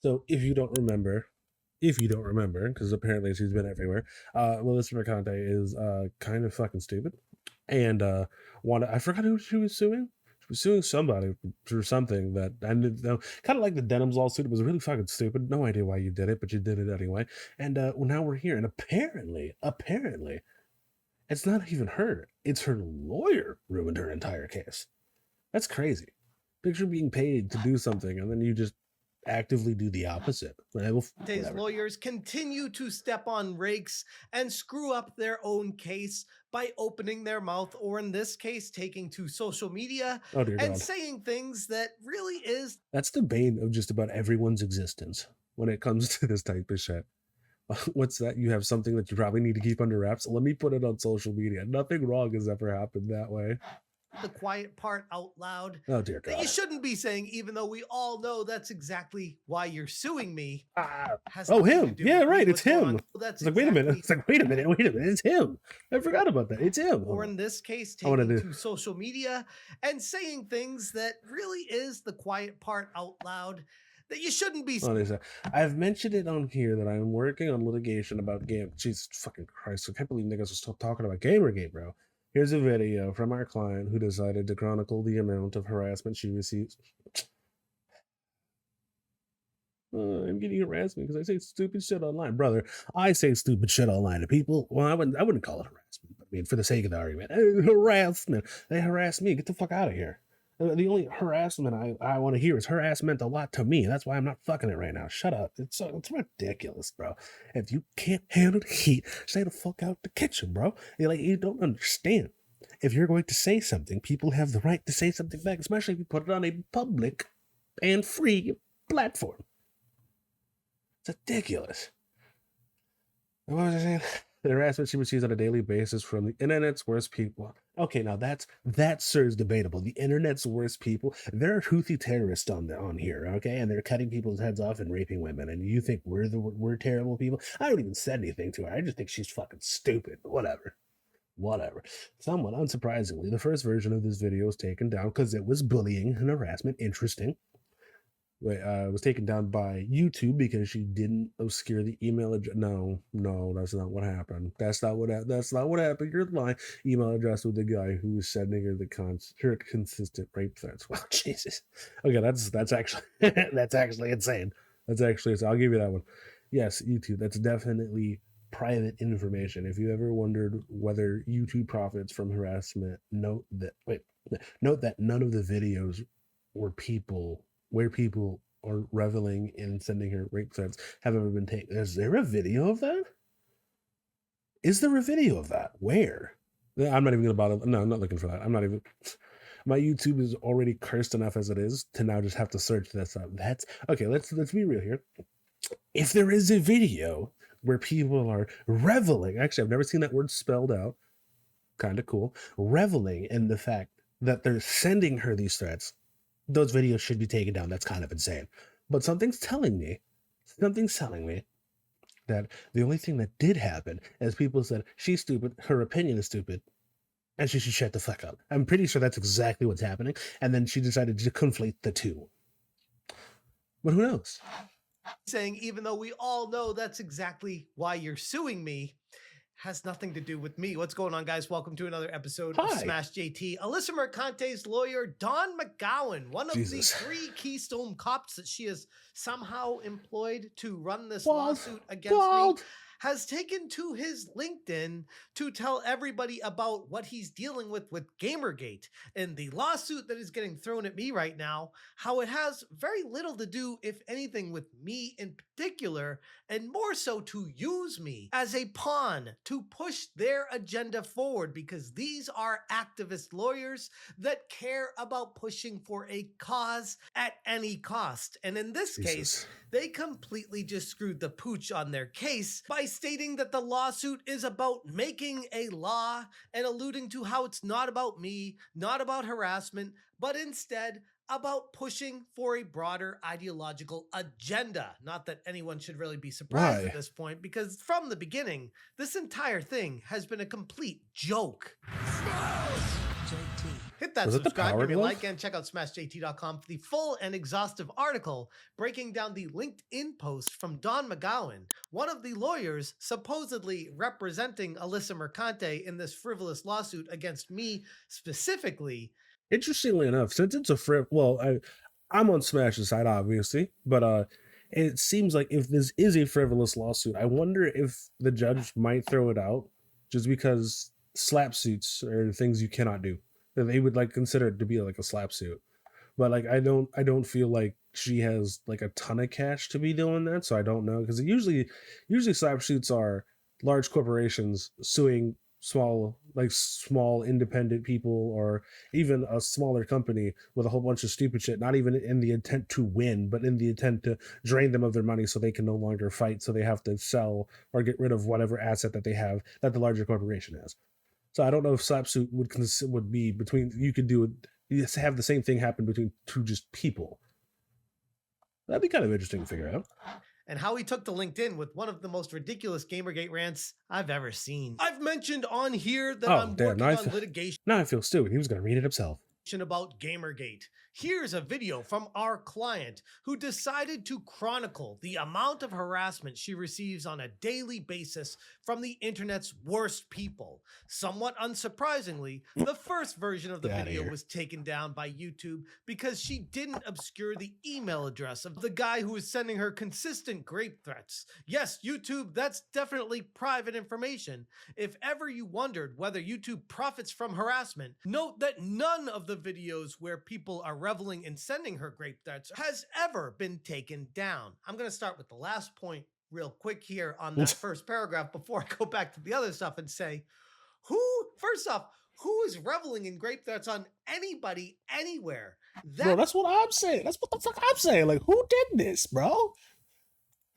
So if you don't remember, because apparently she's been everywhere, Melissa Mercante is kind of fucking stupid, and I forgot who she was suing. She was suing somebody for something that I didn't know. Kind of like the Denims lawsuit. It was really fucking stupid. No idea why you did it, but you did it anyway. And well, now we're here, and apparently, it's not even her. It's her lawyer ruined her entire case. That's crazy. Picture being paid to do something, and then you just actively do the opposite. Today's lawyers continue to step on rakes and screw up their own case by opening their mouth, or in this case, taking to social media and saying things that really is. That's the bane of just about everyone's existence when it comes to this type of shit. What's that? You have something that you probably need to keep under wraps. Let me put it on social media. Nothing wrong has ever happened that way. The quiet part out loud. Oh dear God. That you shouldn't be saying, even though we all know that's exactly why you're suing me. Him. Yeah, right. It's him. It's like, wait a minute. It's like, wait a minute. It's him. I forgot about that. It's him. Or in this case, taking to social media and saying things that really is the quiet part out loud that you shouldn't be. I've mentioned it on here that I'm working on litigation about game. Jesus fucking Christ. I can't believe niggas are still talking about Gamergate, bro. Here's a video from our client who decided to chronicle the amount of harassment she receives. I'm getting harassment because I say stupid shit online. Brother, I say stupid shit online to people. Well, I wouldn't call it harassment. But I mean, for the sake of the argument, harassment. They harass me. Get the fuck out of here. The only harassment I want to hear is her ass meant a lot to me. That's why I'm not fucking it right now. Shut up. It's ridiculous, bro. If you can't handle the heat, stay the fuck out the kitchen, bro. You don't understand. If you're going to say something, people have the right to say something back, especially if you put it on a public and free platform. It's ridiculous. What was I saying? The harassment she receives on a daily basis from the internet's worst people. Okay, now that sir's debatable. The internet's worst people. There are Houthi terrorists on here, okay, and they're cutting people's heads off and raping women. And you think we're terrible people? I don't even say anything to her. I just think she's fucking stupid. Whatever. Somewhat unsurprisingly, the first version of this video was taken down because it was bullying and harassment. Interesting. It was taken down by YouTube because she didn't obscure the email address. No, that's not what happened. That's not what happened. You're lying. Email address with the guy who was sending her her consistent rape threats. Well, Jesus. Okay, that's actually that's actually insane. I'll give you that one. Yes, YouTube. That's definitely private information. If you ever wondered whether YouTube profits from harassment, note that none of the videos where people are reveling in sending her rape threats have ever been taken. Is there a video of that? Where? I'm not even gonna bother. No, I'm not looking for that. I'm not even. My YouTube is already cursed enough as it is to now just have to search this up. That's okay. Let's be real here. If there is a video where people are reveling, actually, I've never seen that word spelled out. Kind of cool. Reveling in the fact that they're sending her these threats. Those videos should be taken down. That's kind of insane. But something's telling me that the only thing that did happen is people said, she's stupid, her opinion is stupid, and she should shut the fuck up. I'm pretty sure that's exactly what's happening. And then she decided to conflate the two. But who knows? Saying, even though we all know that's exactly why you're suing me, has nothing to do with me. What's going on, guys? Welcome to another episode of Smash JT. Alyssa Mercante's lawyer, Don McGowan, one of the 3 Keystone cops that she has somehow employed to run this lawsuit against me, has taken to his LinkedIn to tell everybody about what he's dealing with Gamergate and the lawsuit that is getting thrown at me right now, how it has very little to do, if anything, with me in particular, and more so to use me as a pawn to push their agenda forward, because these are activist lawyers that care about pushing for a cause at any cost. And in this case, they completely just screwed the pooch on their case by stating that the lawsuit is about making a law and alluding to how it's not about me, not about harassment, but instead about pushing for a broader ideological agenda. Not that anyone should really be surprised at this point, because from the beginning, this entire thing has been a complete joke. JT. Hit that Was it the subscribe, Power give me a Glove? like, and check out smashjt.com for the full and exhaustive article breaking down the LinkedIn post from Don McGowan, one of the lawyers supposedly representing Alyssa Mercante in this frivolous lawsuit against me specifically. Interestingly enough, since it's I'm on Smash's side, obviously, but it seems like if this is a frivolous lawsuit, I wonder if the judge might throw it out just because slap suits are things you cannot do. That they would like consider it to be like a slap suit. But like I don't feel like she has like a ton of cash to be doing that, so I don't know, because usually slap suits are large corporations suing small independent people, or even a smaller company with a whole bunch of stupid shit, not even in the intent to win, but in the intent to drain them of their money so they can no longer fight, so they have to sell or get rid of whatever asset that they have that the larger corporation has. So I don't know if slap suit would be between, you could do it, you just have the same thing happen between two just people. That'd be kind of interesting to figure out. And how he took to LinkedIn with one of the most ridiculous Gamergate rants I've ever seen. I've mentioned on here that I'm working on litigation. Now I feel stupid. He was going to read it himself. About Gamergate. Here's a video from our client who decided to chronicle the amount of harassment she receives on a daily basis from the internet's worst people. Somewhat unsurprisingly, the first version of the video was taken down by YouTube because she didn't obscure the email address of the guy who was sending her consistent rape threats. Yes, YouTube, that's definitely private information. If ever you wondered whether YouTube profits from harassment, note that none of the videos where people are reveling in sending her rape threats has ever been taken down. I'm going to start with the last point real quick here on that first paragraph before I go back to the other stuff and say, first off, who is reveling in rape threats on anybody, anywhere? Bro, that's what I'm saying. That's what the fuck I'm saying. Like, who did this, bro?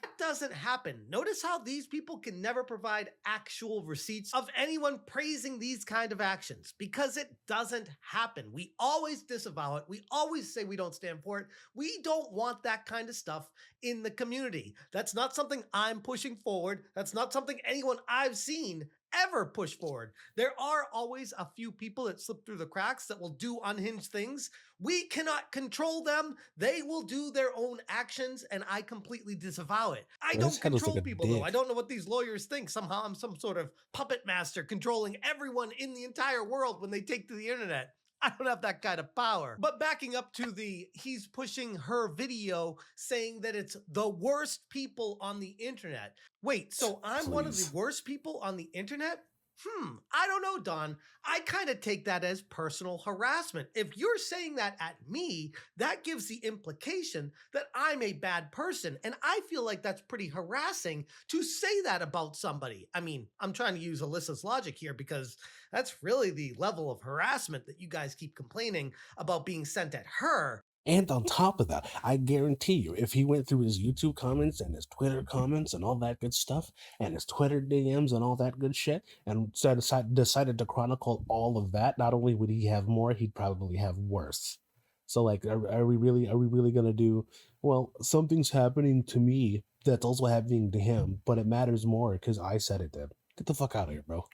That doesn't happen. Notice how these people can never provide actual receipts of anyone praising these kind of actions, because it doesn't happen. We always disavow it. We always say we don't stand for it. We don't want that kind of stuff in the community. That's not something I'm pushing forward. That's not something anyone I've seen ever push forward. There are always a few people that slip through the cracks that will do unhinged things. We cannot control them. They will do their own actions, and I completely disavow it. I don't control people, though. I don't know what these lawyers think. Somehow I'm some sort of puppet master controlling everyone in the entire world when they take to the internet. I don't have that kind of power. But backing up to he's pushing her video saying that it's the worst people on the internet. Wait, so I'm one of the worst people on the internet? I don't know, Don. I kind of take that as personal harassment. If you're saying that at me, that gives the implication that I'm a bad person. And I feel like that's pretty harassing to say that about somebody. I mean, I'm trying to use Alyssa's logic here because that's really the level of harassment that you guys keep complaining about being sent at her. And on top of that, I guarantee you, if he went through his YouTube comments and his Twitter comments and all that good stuff, and his Twitter DMs and all that good shit, and decided to chronicle all of that, not only would he have more, he'd probably have worse. So, like, are we really gonna do? Well, something's happening to me that's also happening to him, but it matters more because I said it did. Get the fuck out of here, bro.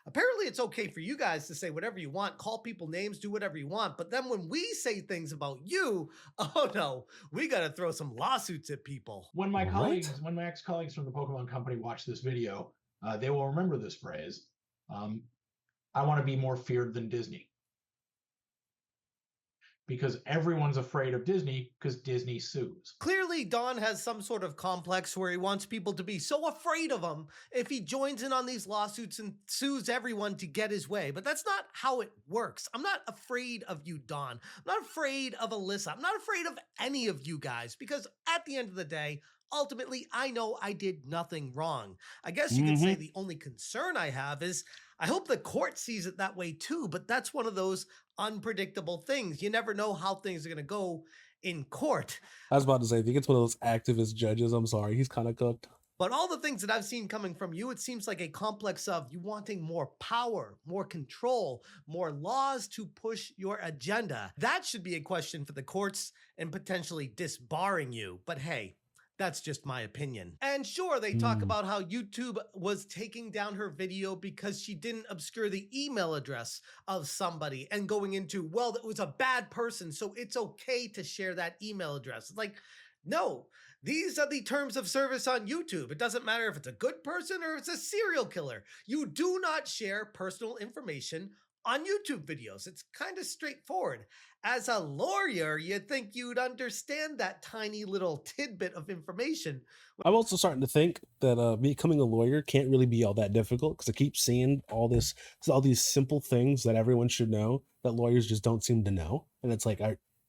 Apparently it's okay for you guys to say whatever you want, call people names, do whatever you want. But then when we say things about you, oh no, we got to throw some lawsuits at people. When my ex-colleagues from the Pokemon Company watch this video, they will remember this phrase. I want to be more feared than Disney. Because everyone's afraid of Disney because Disney sues. Clearly, Don has some sort of complex where he wants people to be so afraid of him if he joins in on these lawsuits and sues everyone to get his way. But that's not how it works. I'm not afraid of you, Don. I'm not afraid of Alyssa. I'm not afraid of any of you guys because at the end of the day, ultimately, I know I did nothing wrong. I guess you could say the only concern I have is I hope the court sees it that way too, but that's one of those unpredictable things. You never know how things are going to go in court. I was about to say, I think it's one of those activist judges. I'm sorry, he's kind of cooked. But all the things that I've seen coming from you, it seems like a complex of you wanting more power, more control, more laws to push your agenda. That should be a question for the courts and potentially disbarring you. But hey, That's just my opinion. And sure, they talk about how YouTube was taking down her video because she didn't obscure the email address of somebody and going into, well, that was a bad person, so it's okay to share that email address. It's like, no, these are the terms of service on YouTube. It doesn't matter if it's a good person or it's a serial killer. You do not share personal information on YouTube videos. It's kind of straightforward. As a lawyer, you'd think you'd understand that tiny little tidbit of information. I'm also starting to think that becoming a lawyer can't really be all that difficult, because I keep seeing all these simple things that everyone should know that lawyers just don't seem to know. And it's like,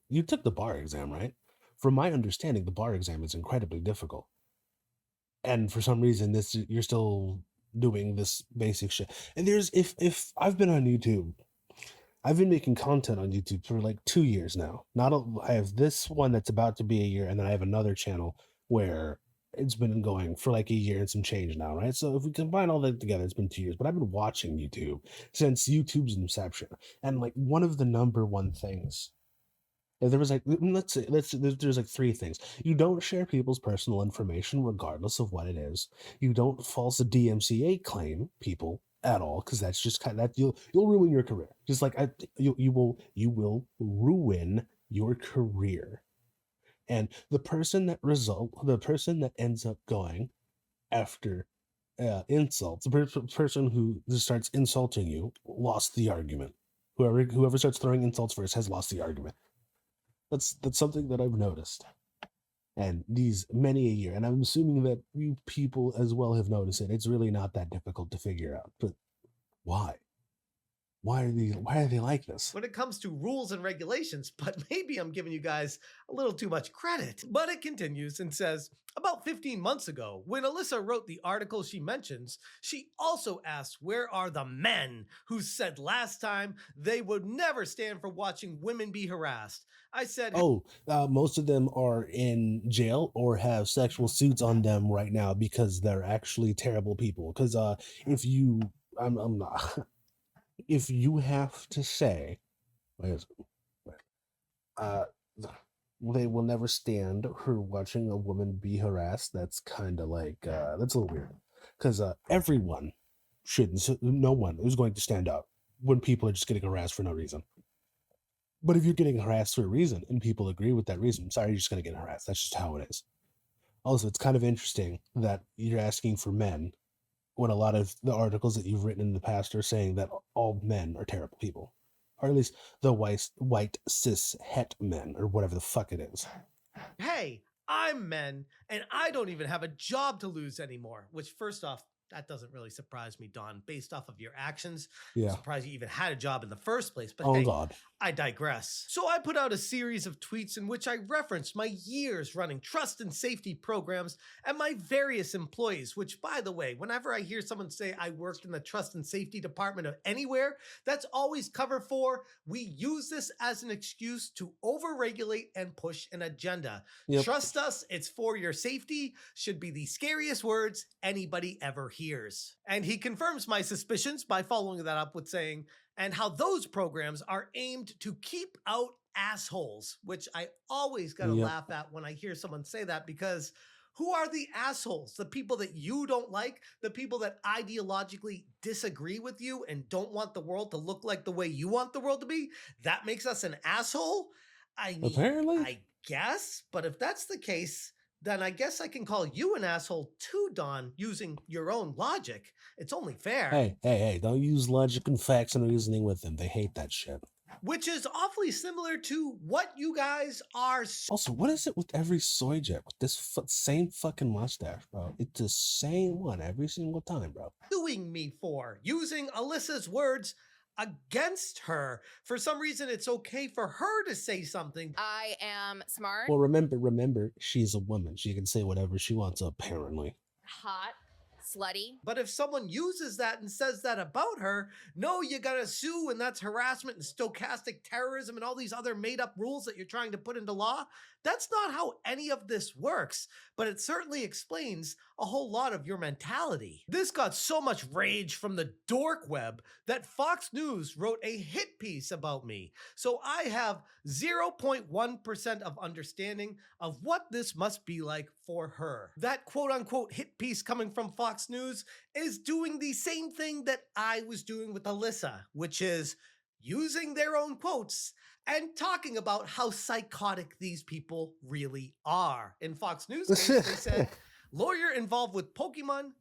you took the bar exam, right? From my understanding, the bar exam is incredibly difficult. And for some reason, you're still doing this basic shit. And if I've been on YouTube, I've been making content on YouTube for like 2 years now. I have this one that's about to be a year, and then I have another channel where it's been going for like a year and some change now, right? So if we combine all that together, it's been 2 years. But I've been watching YouTube since YouTube's inception, and like one of the number one things, there was like, there's like 3 things. You don't share people's personal information regardless of what it is. You don't false DMCA claim people at all, because that's just kind of that you'll ruin your career. Just like you will ruin your career. And the person that ends up going after insults, the person who just starts insulting you, lost the argument. Whoever starts throwing insults first has lost the argument. That's something that I've noticed. And these many a year, and I'm assuming that you people as well have noticed it. It's really not that difficult to figure out. But why? Why are they like this? When it comes to rules and regulations, but maybe I'm giving you guys a little too much credit. But it continues and says, about 15 months ago, when Alyssa wrote the article she mentions, she also asked, where are the men who said last time they would never stand for watching women be harassed? I said, most of them are in jail or have sexual suits on them right now because they're actually terrible people. Because if you, I'm not, if you have to say, they will never stand for watching a woman be harassed, that's kind of like, that's a little weird. Because no one is going to stand up when people are just getting harassed for no reason. But if you're getting harassed for a reason and people agree with that reason, sorry, you're just going to get harassed. That's just how it is. Also, it's kind of interesting that you're asking for men when a lot of the articles that you've written in the past are saying that all men are terrible people. Or at least the white cis het men, or whatever the fuck it is. Hey, I'm men, and I don't even have a job to lose anymore. Which, first off, that doesn't really surprise me, Don, based off of your actions. Yeah. I'm surprised you even had a job in the first place. But oh, God. I digress. So I put out a series of tweets in which I referenced my years running trust and safety programs and my various employees, which, by the way, whenever I hear someone say I worked in the trust and safety department of anywhere, that's always cover for, we use this as an excuse to overregulate and push an agenda. Yep. Trust us, it's for your safety, should be the scariest words anybody ever hears. And he confirms my suspicions by following that up with saying, and how those programs are aimed to keep out assholes, which I always gotta laugh at when I hear someone say that, because who are the assholes? The people that you don't like, the people that ideologically disagree with you and don't want the world to look like the way you want the world to be? That makes us an asshole? I mean, apparently, I guess, but if that's the case, then I guess I can call you an asshole too, Don, using your own logic. It's only fair. Hey, don't use logic and facts and reasoning with them. They hate that shit. Which is awfully similar to what you guys are. Also, what is it with every soy jet with this same fucking mustache, bro? It's the same one every single time, bro. Suing me for using Alyssa's words against her. For some reason, it's okay for her to say something. I am smart. Well, remember, she's a woman. She can say whatever she wants, apparently. Hot, slutty. But if someone uses that and says that about her, no, you gotta sue, and that's harassment and stochastic terrorism and all these other made up rules that you're trying to put into law. That's not how any of this works, but it certainly explains a whole lot of your mentality. This got so much rage from the dork web that Fox News wrote a hit piece about me. So I have 0.1% of understanding of what this must be like for her. That quote unquote hit piece coming from Fox News is doing the same thing that I was doing with Alyssa, which is using their own quotes and talking about how psychotic these people really are. In Fox News case, they said, lawyer involved with Pokemon,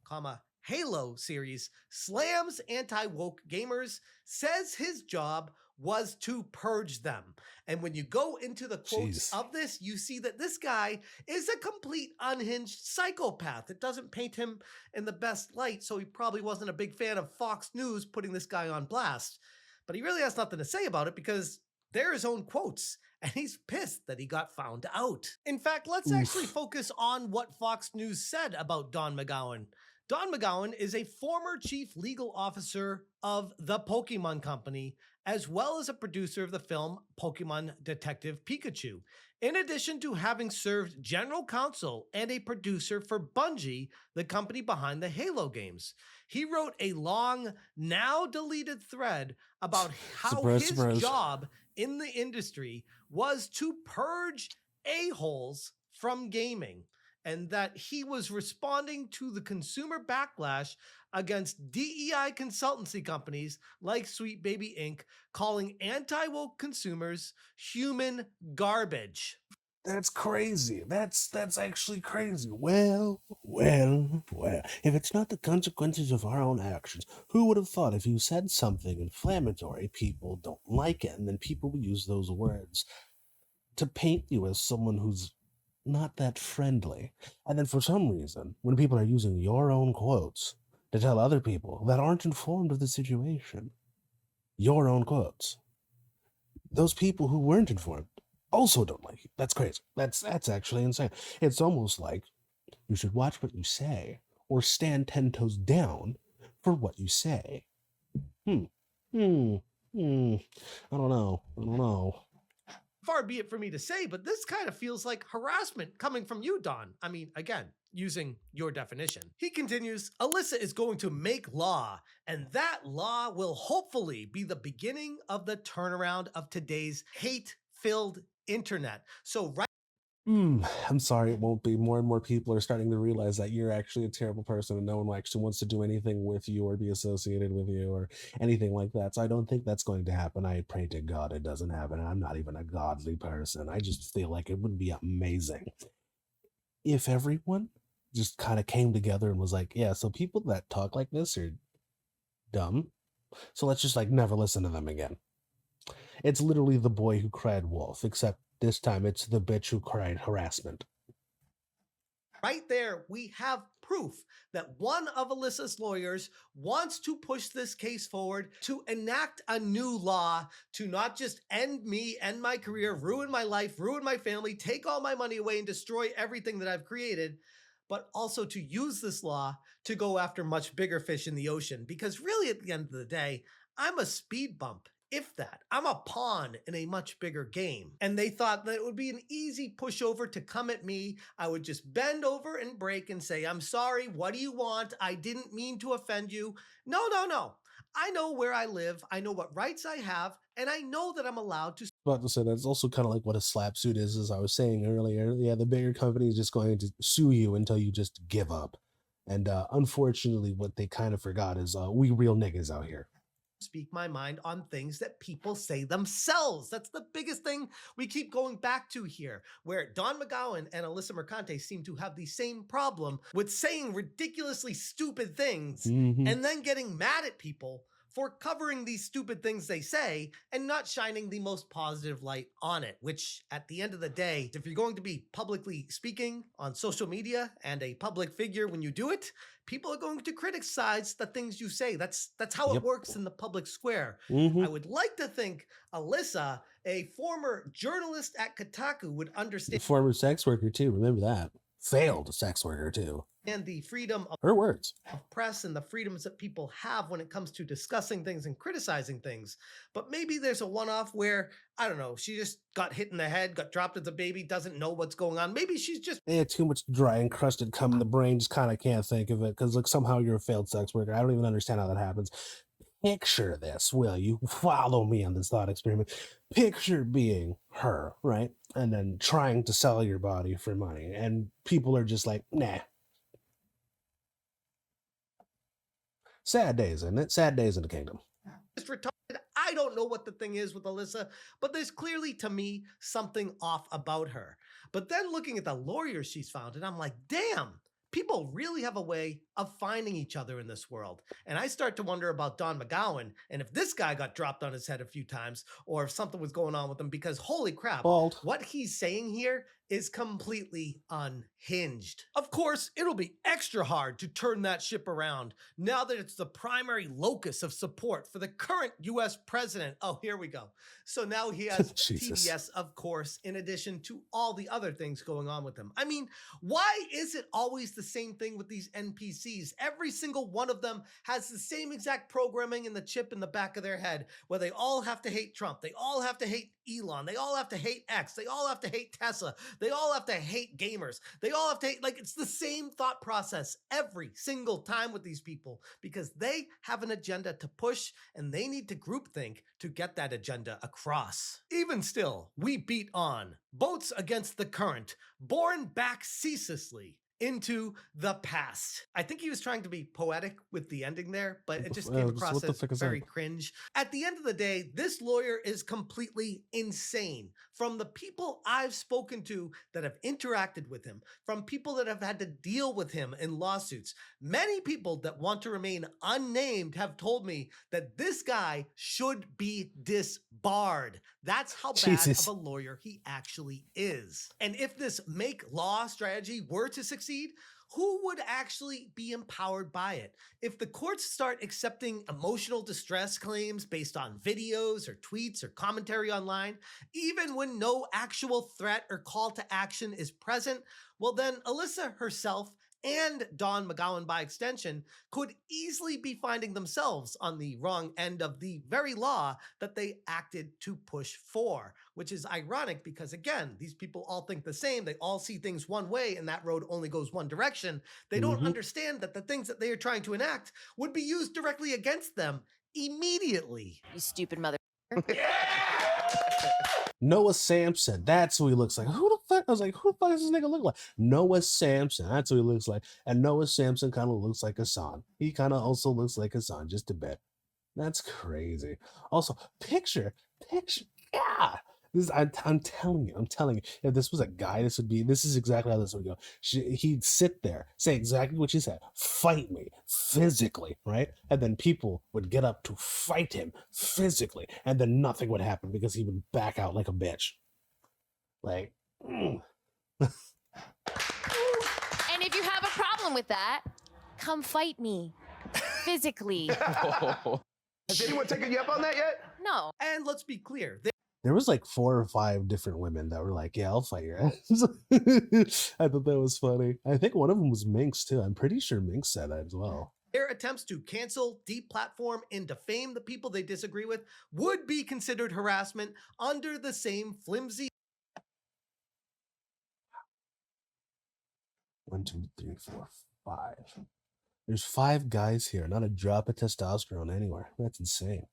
Halo series, slams anti-woke gamers, says his job was to purge them. And when you go into the quotes of this, you see that this guy is a complete unhinged psychopath. It doesn't paint him in the best light, so he probably wasn't a big fan of Fox News putting this guy on blast. But he really has nothing to say about it because they're his own quotes, and he's pissed that he got found out. In fact, let's actually focus on what Fox News said about Don McGowan. Don McGowan is a former chief legal officer of the Pokemon Company, as well as a producer of the film Pokemon Detective Pikachu, in addition to having served general counsel and a producer for Bungie, the company behind the Halo games. He wrote a long, now deleted thread about how his job in the industry was to purge a-holes from gaming, and that he was responding to the consumer backlash against DEI consultancy companies like Sweet Baby Inc., calling anti-woke consumers human garbage. That's crazy. That's actually crazy. Well. If it's not the consequences of our own actions, who would have thought if you said something inflammatory, people don't like it, and then people will use those words to paint you as someone who's not that friendly. And then for some reason, when people are using your own quotes to tell other people that aren't informed of the situation, your own quotes, those people who weren't informed also don't like you. That's crazy. That's actually insane. It's almost like you should watch what you say or stand 10 toes down for what you say. I don't know. Far be it for me to say, but this kind of feels like harassment coming from you, Don. I mean, again, using your definition. He continues, Alyssa is going to make law, and that law will hopefully be the beginning of the turnaround of today's hate-filled internet. So I'm sorry, it won't be. More and more people are starting to realize that you're actually a terrible person and no one actually wants to do anything with you or be associated with you or anything like that. So I don't think that's going to happen. I pray to God it doesn't happen. I'm not even a godly person. I just feel like it would be amazing if everyone just kind of came together and was like, yeah, so people that talk like this are dumb. So let's just like never listen to them again. It's literally the boy who cried wolf, except this time it's the bitch who cried harassment. Right there, we have proof that one of Alyssa's lawyers wants to push this case forward to enact a new law to not just end me, end my career, ruin my life, ruin my family, take all my money away and destroy everything that I've created, but also to use this law to go after much bigger fish in the ocean. Because really, at the end of the day, I'm a speed bump. If that, I'm a pawn in a much bigger game. And they thought that it would be an easy pushover to come at me. I would just bend over and break and say, I'm sorry, what do you want? I didn't mean to offend you. No. I know where I live. I know what rights I have. And I know that I'm allowed to. About to say that's also kind of like what a slap suit is, as I was saying earlier. Yeah, the bigger company is just going to sue you until you just give up. And unfortunately, what they kind of forgot is we real niggas out here. Speak my mind on things that people say themselves. That's the biggest thing we keep going back to here, where Don McGowan and Alyssa Mercante seem to have the same problem with saying ridiculously stupid things and then getting mad at people for covering these stupid things they say and not shining the most positive light on it, which at the end of the day, if you're going to be publicly speaking on social media and a public figure when you do it, people are going to criticize the things you say. That's how it works in the public square. I would like to think Alyssa, a former journalist at Kotaku, would understand. Former sex worker too, remember that. Failed sex worker too. and the freedom of Her words. press and the freedoms that people have when it comes to discussing things and criticizing things. But maybe there's a one-off where, I don't know, she just got hit in the head, got dropped as a baby, doesn't know what's going on. Maybe she's just They had too much dry encrusted cum in the brain, just kind of can't think of it because like somehow you're a failed sex worker. I don't even understand how that happens. Picture this, will you? Follow me on this thought experiment. Picture being her, right? And then trying to sell your body for money. And people are just like, nah. Sad days, isn't it? Sad days in the kingdom. retarded. I don't know what the thing is with Alyssa, but there's clearly, to me, something off about her. But then looking at the lawyers she's found, and I'm like, damn, people really have a way of finding each other in this world. And I start to wonder about Don McGowan and if this guy got dropped on his head a few times or if something was going on with him, because holy crap, Bald. what he's saying here is completely unhinged. Of course, it'll be extra hard to turn that ship around now that it's the primary locus of support for the current US president. Oh, here we go. So now he has Jesus. TDS, of course, in addition to all the other things going on with him. I mean, why is it always the same thing with these NPCs? Every single one of them has the same exact programming in the chip in the back of their head where they all have to hate Trump. They all have to hate Elon. They all have to hate X. They all have to hate Tesla. They all have to hate gamers. They all have to hate, like, it's the same thought process every single time with these people because they have an agenda to push and they need to groupthink to get that agenda across. Even still, we beat on. Boats against the current, borne back ceaselessly into the past. I think he was trying to be poetic with the ending there, but it just came across as very cringe. At the end of the day, this lawyer is completely insane. From the people I've spoken to that have interacted with him, from people that have had to deal with him in lawsuits, many people that want to remain unnamed have told me that this guy should be disbarred. That's how bad of a lawyer he actually is. And if this make law strategy were to succeed, who would actually be empowered by it? If the courts start accepting emotional distress claims based on videos or tweets or commentary online, even when no actual threat or call to action is present, well then Alyssa herself and Don McGowan by extension could easily be finding themselves on the wrong end of the very law that they acted to push for, which is ironic because again, these people all think the same. They all see things one way and that road only goes one direction. They don't understand that the things that they are trying to enact would be used directly against them immediately. You stupid mother. Noah Samson, that's who he looks like. Who the fuck? I was like, who the fuck does this nigga look like? Noah Samson, that's who he looks like. And Noah Samson kind of looks like Hassan. He kind of also looks like Hassan, just a bit. That's crazy. Also, picture, yeah. I'm telling you, if this was a guy, this is exactly how this would go. He'd sit there, say exactly what you said, fight me physically, right? And then people would get up to fight him physically, and then nothing would happen because he would back out like a bitch. Like, And if you have a problem with that, come fight me physically. Has anyone taken you up on that yet? No. And let's be clear. There was like 4 or 5 different women that were like, yeah, I'll fight your ass. I thought that was funny. I think one of them was Minx too. I'm pretty sure Minx said that as well. Their attempts to cancel, deplatform, and defame the people they disagree with would be considered harassment under the same flimsy 1, 2, 3, 4, 5. There's 5 guys here, not a drop of testosterone anywhere. That's insane.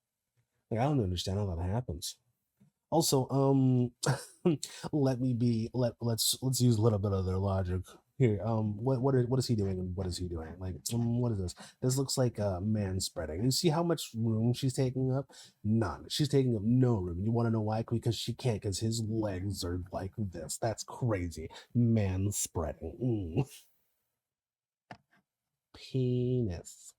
Like, I don't understand how that happens. Also, let's use a little bit of their logic here. What is he doing and what is he doing? Like, what is this? This looks like man spreading. You see how much room she's taking up? None. She's taking up no room. You want to know why? Because she can't. Because his legs are like this. That's crazy. Man spreading. Penis.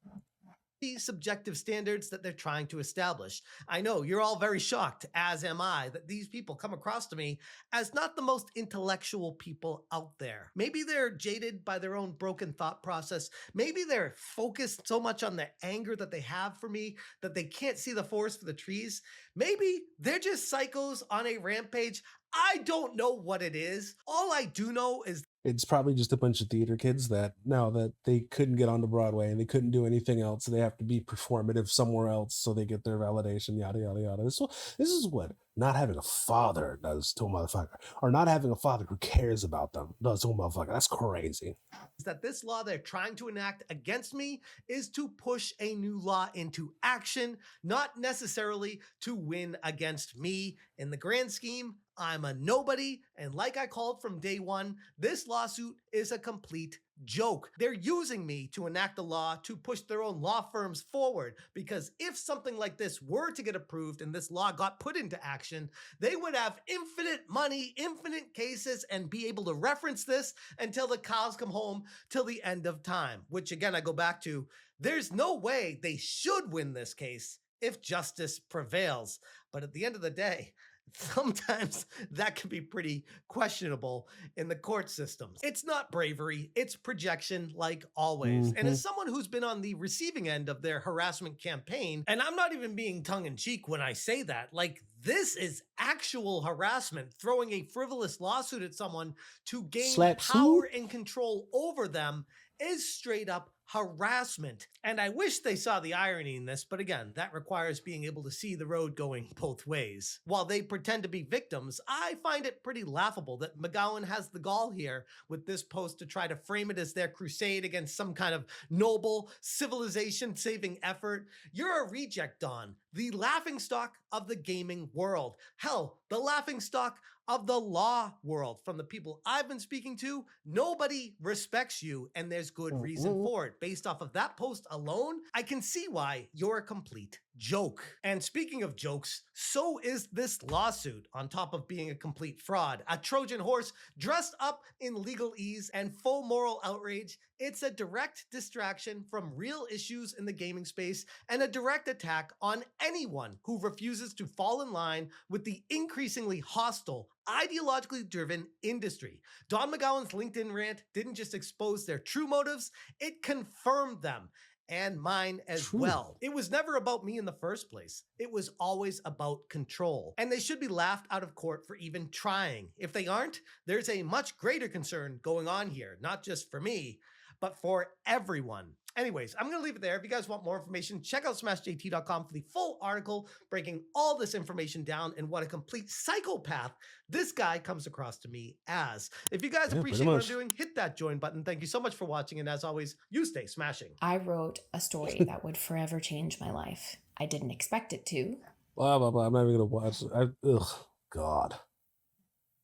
these subjective standards that they're trying to establish. I know you're all very shocked, as am I, that these people come across to me as not the most intellectual people out there. Maybe they're jaded by their own broken thought process. Maybe they're focused so much on the anger that they have for me that they can't see the forest for the trees. Maybe they're just psychos on a rampage. I don't know what it is. All I do know is It's probably just a bunch of theater kids that now that they couldn't get onto Broadway and they couldn't do anything else, so they have to be performative somewhere else so they get their validation, yada yada yada. This is what not having a father does to a motherfucker, or not having a father who cares about them does to a motherfucker. That's crazy. Is that this law they're trying to enact against me is to push a new law into action, not necessarily to win against me. In the grand scheme, I'm a nobody, and like I called from day one, this lawsuit is a complete joke. They're using me to enact a law to push their own law firms forward, because if something like this were to get approved and this law got put into action, they would have infinite money, infinite cases, and be able to reference this until the cows come home, till the end of time. Which again, I go back to, there's no way they should win this case if justice prevails. But at the end of the day, sometimes that can be pretty questionable in the court systems. It's not bravery, it's projection, like always. And as someone who's been on the receiving end of their harassment campaign, and I'm not even being tongue-in-cheek when I say that, like, this is actual harassment, throwing a frivolous lawsuit at someone to gain power and control over them is straight up harassment. And I wish they saw the irony in this, but again, that requires being able to see the road going both ways. While they pretend to be victims, I find it pretty laughable that McGowan has the gall here with this post to try to frame it as their crusade against some kind of noble civilization-saving effort. You're a reject, Don. The laughingstock of the gaming world. Hell, the laughingstock of the law world. From the people I've been speaking to, nobody respects you, and there's good reason for it. Based off of that post alone, I can see why you're a complete joke. And speaking of jokes, so is this lawsuit. On top of being a complete fraud, a Trojan horse dressed up in legalese and faux moral outrage, it's a direct distraction from real issues in the gaming space and a direct attack on anyone who refuses to fall in line with the increasingly hostile, ideologically driven industry. Don McGowan's LinkedIn rant didn't just expose their true motives, it confirmed them. And mine as well. It was never about me in the first place. It was always about control. And they should be laughed out of court for even trying. If they aren't, there's a much greater concern going on here, not just for me, but for everyone. Anyways, I'm going to leave it there. If you guys want more information, check out smashjt.com for the full article breaking all this information down and what a complete psychopath this guy comes across to me as. If you guys appreciate what I'm doing, hit that join button. Thank you so much for watching. And as always, you stay smashing. I wrote a story that would forever change my life. I didn't expect it to. Blah, blah, blah. I'm not even going to watch it. Ugh, God.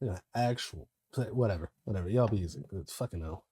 Yeah, actual. Whatever. Y'all be easy. It's fucking hell.